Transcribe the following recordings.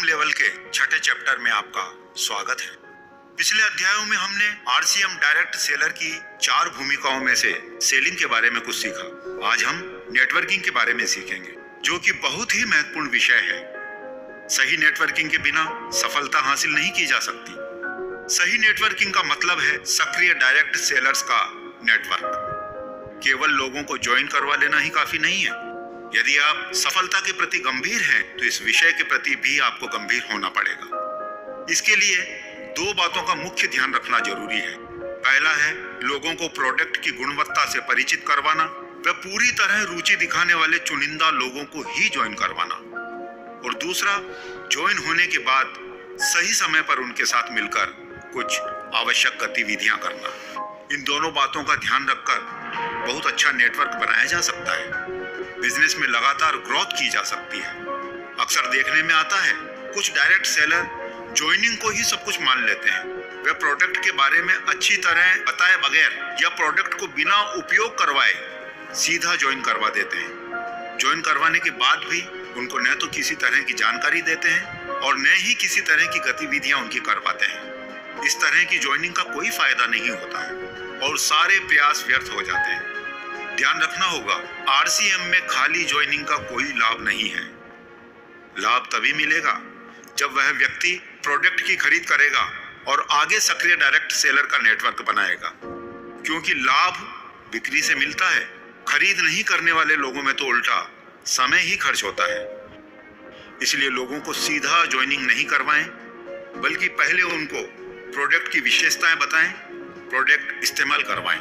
Income level के छठे chapter में आपका स्वागत है। पिछले अध्यायों में हमने आरसीएम डायरेक्ट सेलर की 4 भूमिकाओं में से सेलिंग के बारे में कुछ सीखा। आज हम नेटवर्किंग के बारे में सीखेंगे, जो कि बहुत ही महत्वपूर्ण विषय है। सही नेटवर्किंग के बिना सफलता हासिल नहीं की जा सकती। सही नेटवर्किंग का मतलब है सक्रिय डायरेक्ट सेलर्स का नेटवर्क। केवल लोगों को ज्वाइन करवा लेना ही काफी नहीं है। यदि आप सफलता के प्रति गंभीर हैं, तो इस विषय के प्रति भी आपको गंभीर होना पड़ेगा। इसके लिए 2 बातों का मुख्य ध्यान रखना जरूरी है। पहला है लोगों को प्रोडक्ट की गुणवत्ता से परिचित करवाना व पूरी तरह रुचि दिखाने वाले चुनिंदा लोगों को ही ज्वाइन करवाना, और दूसरा ज्वाइन होने के बाद सही समय पर उनके साथ मिलकर कुछ आवश्यक गतिविधियां करना। इन दोनों बातों का ध्यान रखकर बहुत अच्छा नेटवर्क बनाया जा सकता है। बिजनेस में लगातार ग्रोथ की जा सकती है। अक्सर देखने में आता है कुछ डायरेक्ट सेलर ज्वाइनिंग को ही सब कुछ मान लेते हैं। वे प्रोडक्ट के बारे में अच्छी तरह बताए बगैर या प्रोडक्ट को बिना उपयोग करवाए सीधा ज्वाइन करवा देते हैं। ज्वाइन करवाने के बाद भी उनको न तो किसी तरह की जानकारी देते हैं और न ही किसी तरह की गतिविधियां उनकी करवाते हैं। इस तरह की ज्वाइनिंग का कोई फायदा नहीं होता है और सारे प्रयास व्यर्थ हो जाते हैं। ध्यान रखना होगा, आरसीएम में खाली ज्वाइनिंग का कोई लाभ नहीं है। लाभ तभी मिलेगा जब वह व्यक्ति प्रोडक्ट की खरीद करेगा और आगे सक्रिय डायरेक्ट सेलर का नेटवर्क बनाएगा, क्योंकि लाभ बिक्री से मिलता है। खरीद नहीं करने वाले लोगों में तो उल्टा समय ही खर्च होता है। इसलिए लोगों को सीधा ज्वाइनिंग नहीं करवाएं, बल्कि पहले उनको प्रोडक्ट की विशेषताएं बताएं, प्रोडक्ट इस्तेमाल करवाएं।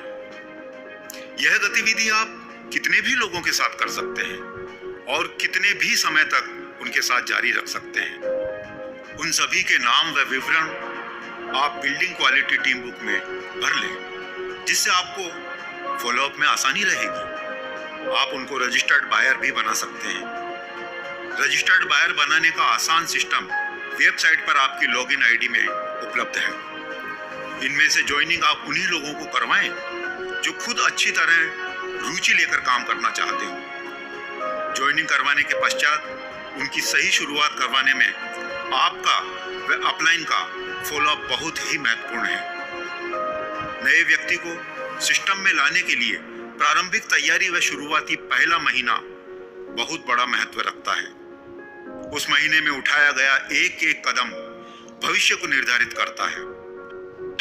यह गतिविधि आप कितने भी लोगों के साथ कर सकते हैं और कितने भी समय तक उनके साथ जारी रख सकते हैं। उन सभी के नाम व विवरण आप बिल्डिंग क्वालिटी टीम बुक में भर लें, जिससे आपको फॉलोअप में आसानी रहेगी। आप उनको रजिस्टर्ड बायर भी बना सकते हैं। रजिस्टर्ड बायर बनाने का आसान सिस्टम वेबसाइट पर आपकी लॉगिन आईडी में उपलब्ध है। इनमें से ज्वाइनिंग आप उन्हीं लोगों को करवाएं जो खुद अच्छी तरह रुचि लेकर काम करना चाहते हो। ज्वाइनिंग करवाने के पश्चात उनकी सही शुरुआत करवाने में आपका व अपलाइन का फॉलोअप बहुत ही महत्वपूर्ण है। नए व्यक्ति को सिस्टम में लाने के लिए प्रारंभिक तैयारी व शुरुआती पहला महीना बहुत बड़ा महत्व रखता है। उस महीने में उठाया गया एक एक कदम भविष्य को निर्धारित करता है।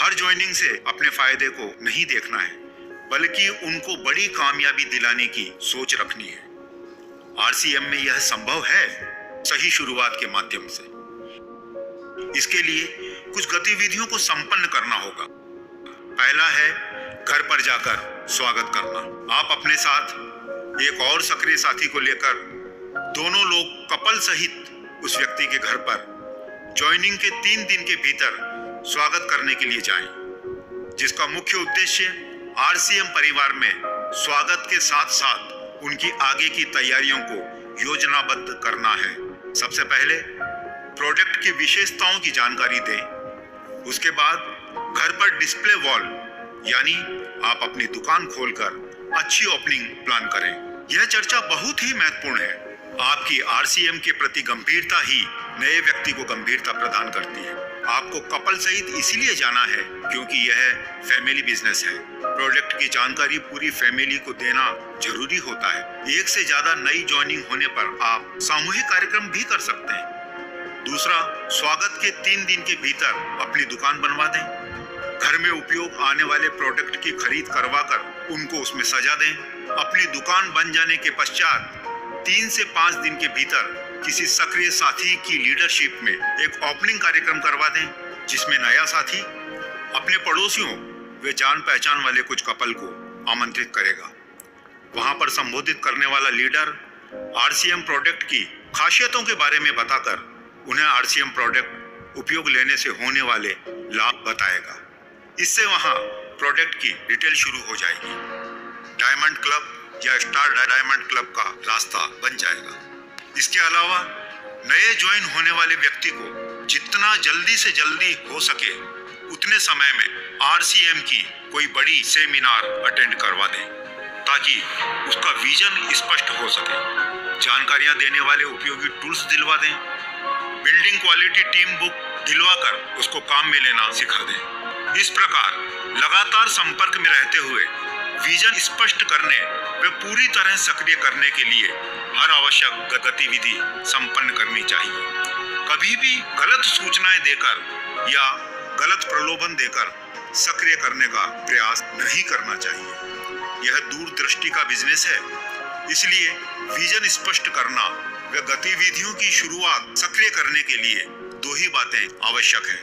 हर ज्वाइनिंग से अपने फायदे को नहीं देखना है, बल्कि उनको बड़ी कामयाबी दिलाने की सोच रखनी है। आरसीएम में यह संभव है सही शुरुआत के माध्यम से। इसके लिए कुछ गतिविधियों को संपन्न करना होगा। पहला है घर पर जाकर स्वागत करना। आप अपने साथ एक और सक्रिय साथी को लेकर दोनों लोग कपल सहित उस व्यक्ति के घर पर ज्वाइनिंग के 3 दिन के भीतर स्वागत करने के लिए जाएं, जिसका मुख्य उद्देश्य आरसीएम परिवार में स्वागत के साथ साथ उनकी आगे की तैयारियों को योजनाबद्ध करना है। सबसे पहले प्रोडक्ट की विशेषताओं की जानकारी दें। उसके बाद घर पर डिस्प्ले वॉल यानी आप अपनी दुकान खोलकर अच्छी ओपनिंग प्लान करें। यह चर्चा बहुत ही महत्वपूर्ण है। आपकी आरसीएम के प्रति गंभीरता ही नए व्यक्ति को गंभीरता प्रदान करती है। आपको कपल सहित इसीलिए जाना है क्योंकि यह फैमिली बिजनेस है। प्रोडक्ट की जानकारी पूरी फैमिली को देना जरूरी होता है। एक से ज्यादा नई ज्वाइनिंग होने पर आप सामूहिक कार्यक्रम भी कर सकते हैं। दूसरा, स्वागत के 3 दिन के भीतर अपनी दुकान बनवा दें। घर में उपयोग आने वाले प्रोडक्ट की खरीद करवाकर उनको उसमें सजा दें। अपनी दुकान बन जाने के पश्चात 3 से 5 दिन के भीतर किसी सक्रिय साथी की लीडरशिप में एक ओपनिंग कार्यक्रम करवा दें, जिसमें नया साथी अपने पड़ोसियों वे जान पहचान वाले कुछ कपल को आमंत्रित करेगा। वहां पर संबोधित करने वाला लीडर आरसीएम प्रोडक्ट की खासियतों के बारे में बताकर उन्हें आरसीएम प्रोडक्ट उपयोग लेने से होने वाले लाभ बताएगा। इससे वहां प्रोडक्ट की डिटेल शुरू हो जाएगी। डायमंड क्लब या स्टार डायमंड क्लब का रास्ता बन जाएगा। इसके अलावा नए ज्वाइन होने वाले व्यक्ति को जितना जल्दी से जल्दी हो सके उतने समय में आरसीएम की कोई बड़ी सेमिनार अटेंड करवा दें, ताकि उसका विजन स्पष्ट हो सके। जानकारियां देने वाले उपयोगी टूल्स दिलवा दें। बिल्डिंग क्वालिटी टीम बुक दिलवाकर उसको काम में लेना सिखा दें। इस प्रकार लगातार संपर्क में रहते हुए विजन स्पष्ट करने व पूरी तरह सक्रिय करने के लिए हर आवश्यक गतिविधि संपन्न करनी चाहिए। कभी भी गलत सूचनाएं देकर या गलत प्रलोभन देकर सक्रिय करने का प्रयास नहीं करना चाहिए। यह दूरदृष्टि का बिजनेस है, इसलिए विजन स्पष्ट करना व गतिविधियों की शुरुआत सक्रिय करने के लिए दो ही बातें आवश्यक है।